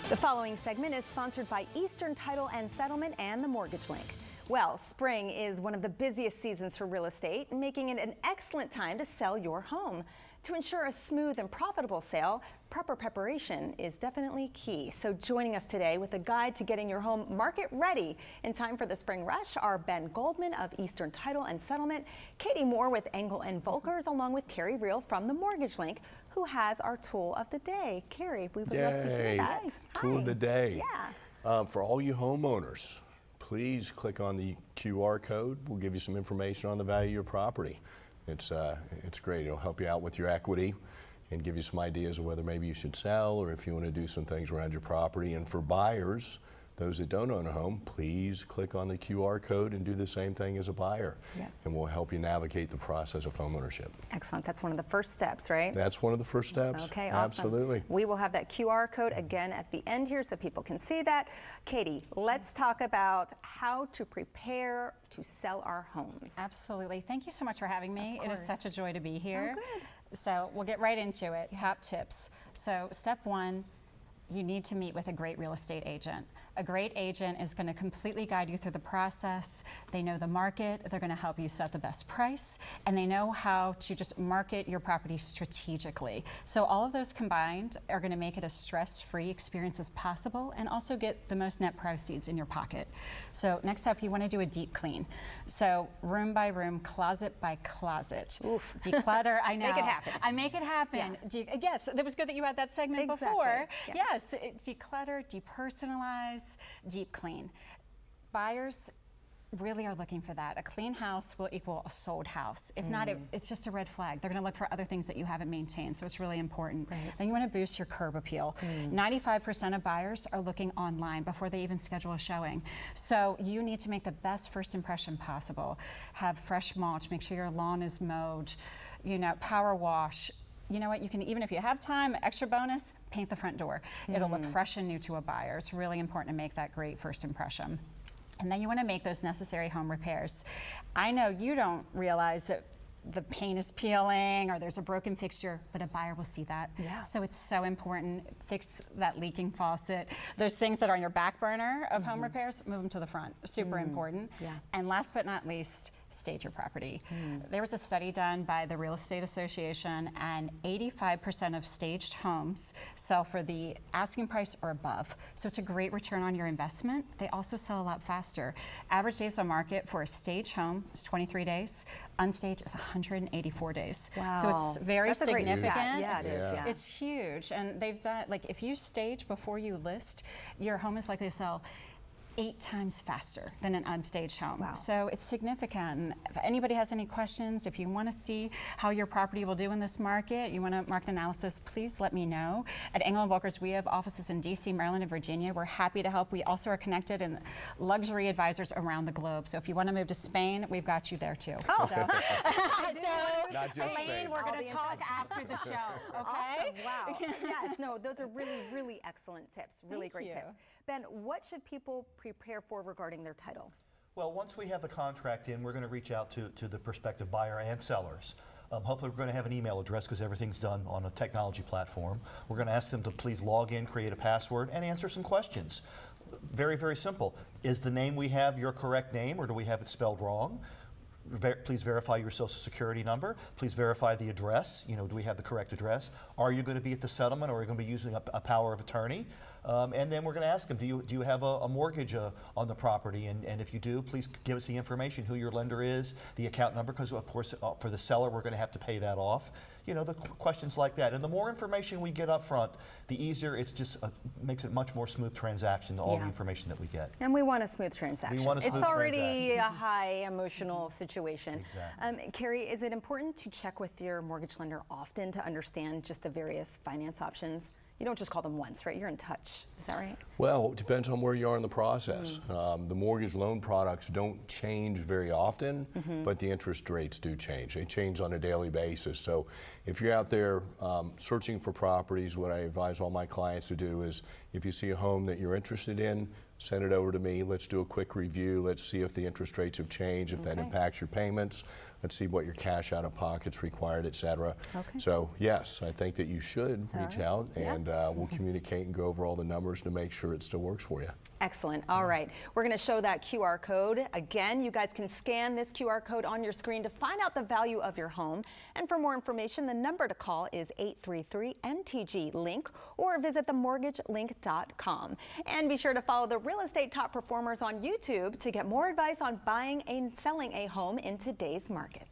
The following segment is sponsored by Eastern Title and Settlement and the Mortgage Link. Well, spring is one of the busiest seasons for real estate, making it an excellent time to sell your home. To ensure a smooth and profitable sale, proper preparation is definitely key. So joining us today with a guide to getting your home market ready in time for the spring rush are Ben Goldman of Eastern Title and Settlement, Katie Moore with Engel & Volkers, along with Carrie Reel from the Mortgage Link, who has our tool of the day. Carrie, we would love to hear that. Tool of the day. Yeah. For all you homeowners, please click on the QR code. We'll give you some information on the value of your property. It's great. It'll help you out with your equity and give you some ideas of whether maybe you should sell or if you want to do some things around your property. And for buyers, those that don't own a home, please click on the QR code and do the same thing as a buyer. Yes. And we'll help you navigate the process of homeownership. Excellent. That's one of the first steps, right? That's one of the first steps. Okay, awesome. Absolutely. We will have that QR code again at the end here so people can see that. Katie, let's talk about how to prepare to sell our homes. Absolutely. Thank you so much for having me. It is such a joy to be here. Oh, good. So we'll get right into it. Yeah. Top tips. So step one, you need to meet with a great real estate agent. A great agent is going to completely guide you through the process. They know the market, they're going to help you set the best price, and they know how to just market your property strategically. So all of those combined are going to make it as stress-free experience as possible and also get the most net proceeds in your pocket. So next up, you want to do a deep clean. So room by room, closet by closet. Oof. Declutter, I know. Make it happen. I make it happen. Yeah. Yes, that was good that you had that segment Exactly. before. Yeah. Yes, declutter, depersonalize, deep clean. Buyers really are looking for that. A clean house will equal a sold house. If not, it's just a red flag. They're going to look for other things that you haven't maintained, so it's really important. Right. Then you want to boost your curb appeal. 95% of buyers are looking online before they even schedule a showing. So you need to make the best first impression possible. Have fresh mulch, make sure your lawn is mowed, power wash. You know what, you can, even if you have time, extra bonus, paint the front door. It'll look fresh and new to a buyer. It's really important to make that great first impression. And then you want to make those necessary home repairs. I know you don't realize that the paint is peeling or there's a broken fixture, but a buyer will see that. Yeah. So it's so important. Fix that leaking faucet. Those things that are on your back burner of home repairs, move them to the front. Super important. Yeah. And last but not least, stage your property. There was a study done by the Real Estate Association, and 85% of staged homes sell for the asking price or above. So it's a great return on your investment. They also sell a lot faster. Average days on market for a staged home is 23 days. Unstaged is 184 days. Wow. So it's very That's a great significant. stat. Yeah, it is. Yeah. It's huge. And they've done, like, if you stage before you list, your home is likely to sell 8 times faster than an unstaged home. Wow. So it's significant. And if anybody has any questions, if you want to see how your property will do in this market, you want a market analysis, please let me know. At Engel & Volkers, we have offices in DC, Maryland, and Virginia. We're happy to help. We also are connected in luxury advisors around the globe. So if you want to move to Spain, we've got you there too. Oh. So, Not just Elaine, Spain. we're I'll going be to in talk touch. after the show, okay? Awesome. Wow. Yes, no, those are really, really excellent tips. Really Thank great you. tips. Ben, what should people prepare for regarding their title? Well, once we have the contract in, we're going to reach out to the prospective buyer and sellers. Hopefully we're going to have an email address because everything's done on a technology platform. We're going to ask them to please log in, create a password, and answer some questions. Very, very simple. Is the name we have your correct name, or do we have it spelled wrong? Please verify your social security number. Please verify the address. Do we have the correct address? Are you going to be at the settlement, or are you going to be using a power of attorney? And then we're going to ask them, do you have a mortgage on the property? And if you do, please give us the information, who your lender is, the account number, because of course for the seller we're going to have to pay that off. The questions like that. And the more information we get up front, the easier it's just makes it much more smooth transaction, all the information that we get. And we want a smooth transaction. We want a smooth It's already transaction. a high emotional situation. Exactly. Carrie, is it important to check with your mortgage lender often to understand just the various finance options? You don't just call them once, right? You're in touch. Is that right? Well, it depends on where you are in the process. The mortgage loan products don't change very often, but the interest rates do change. They change on a daily basis. So if you're out there searching for properties, what I advise all my clients to do is, if you see a home that you're interested in, send it over to me. Let's do a quick review. Let's see if the interest rates have changed, if that impacts your payments. Let's see what your cash out of pocket's required, et cetera. Okay. So yes, I think that you should reach out, and we'll communicate and go over all the numbers to make sure it still works for you. Excellent. All right. We're going to show that QR code. Again, you guys can scan this QR code on your screen to find out the value of your home. And for more information, the number to call is 833-MTG-LINK or visit themortgagelink.com. And be sure to follow the Real Estate Top Performers on YouTube to get more advice on buying and selling a home in today's market.